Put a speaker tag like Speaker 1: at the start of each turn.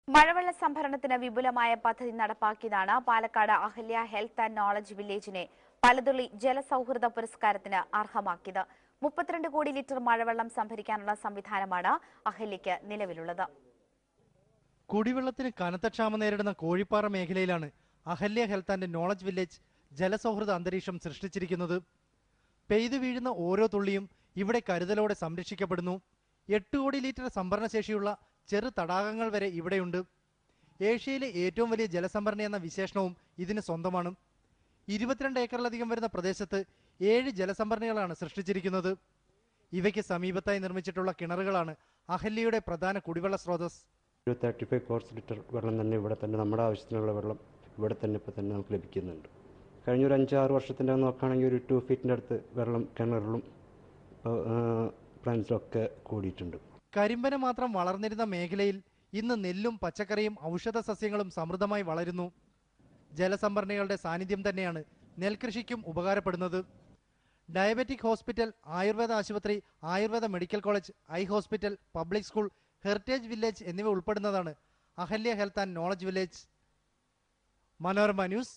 Speaker 1: മഴവെള്ള സംഭരണത്തിന് വിപുലമായ പദ്ധതി നടപ്പാക്കിയതാണ് Palakkad Ahalya health and knowledge വില്ലേജിനെ പലതുള്ളി ജലസൗഹൃദ പുരസ്കാരത്തിന് അർഹമാക്കിയത്. 32 കോടി ലിറ്റർ മഴവെള്ളം സംഭരിക്കാനുള്ള സംവിധാനമാണ് അഹല്യയ്ക്ക് നിലവിലുള്ളത്.
Speaker 2: കുടിവെള്ളത്തിന് കനത്ത ക്ഷാമം നേരിടുന്ന കോഴിപ്പാറ മേഖലയിലാണ് Ahalya health and knowledge village ജലസൗഹൃദ അന്തരീക്ഷം സൃഷ്ടിച്ചിരിക്കുന്നത്. പെയ്തു വീഴുന്ന ഓരോ തുള്ളിയും ഇവിടെ കരുതലോടെ സംരക്ഷിക്കപ്പെടുന്നു. 8 കോടി ലിറ്റർ സംഭരണശേഷിയുള്ള ചെറു തടാകങ്ങൾ വരെ ഇവിടെയുണ്ട്. ഏഷ്യയിലെ ഏറ്റവും വലിയ ജലസംഭരണി എന്ന വിശേഷണവും ഇതിന് സ്വന്തമാണ്. 22 ഏക്കറിലധികം വരുന്ന പ്രദേശത്ത് 7 ജലസംഭരണികളാണ് സൃഷ്ടിച്ചിരിക്കുന്നത്. ഇവയ്ക്ക് സമീപത്തായി നിർമ്മിച്ചിട്ടുള്ള കിണറുകളാണ് അഹല്യയുടെ പ്രധാന കുടിവെള്ള സ്രോതസ്.
Speaker 3: 35 കോടി ലിറ്റർ വെള്ളം തന്നെ ഇവിടെ തന്നെ നമ്മുടെ ആവശ്യത്തിനുള്ള വെള്ളം ഇവിടെ തന്നെ ഇപ്പോൾ തന്നെ നമുക്ക് ലഭിക്കുന്നുണ്ട്. കഴിഞ്ഞ ഒരു 5-6 വർഷത്തിൻ്റെ നോക്കുകയാണെങ്കിൽ ഒരു 2 ഫീറ്റിൻ്റെ അടുത്ത് വെള്ളം കിണറിലും പ്ലാന്റ്സിലൊക്കെ കൂടിയിട്ടുണ്ട്.
Speaker 2: കരിമ്പന മാത്രം വളർന്നിരുന്ന മേഖലയിൽ ഇന്ന് നെല്ലും പച്ചക്കറിയും ഔഷധ സസ്യങ്ങളും സമൃദ്ധമായി വളരുന്നു. ജലസംഭരണികളുടെ സാന്നിധ്യം തന്നെയാണ് നെൽകൃഷിക്കും ഉപകാരപ്പെടുന്നത്. ഡയബറ്റിക് ഹോസ്പിറ്റൽ, ആയുർവേദ ആശുപത്രി, Ayurveda medical college, eye hospital, public school, heritage village എന്നിവ ഉൾപ്പെടുന്നതാണ് Ahalya health and knowledge village. Manorama news,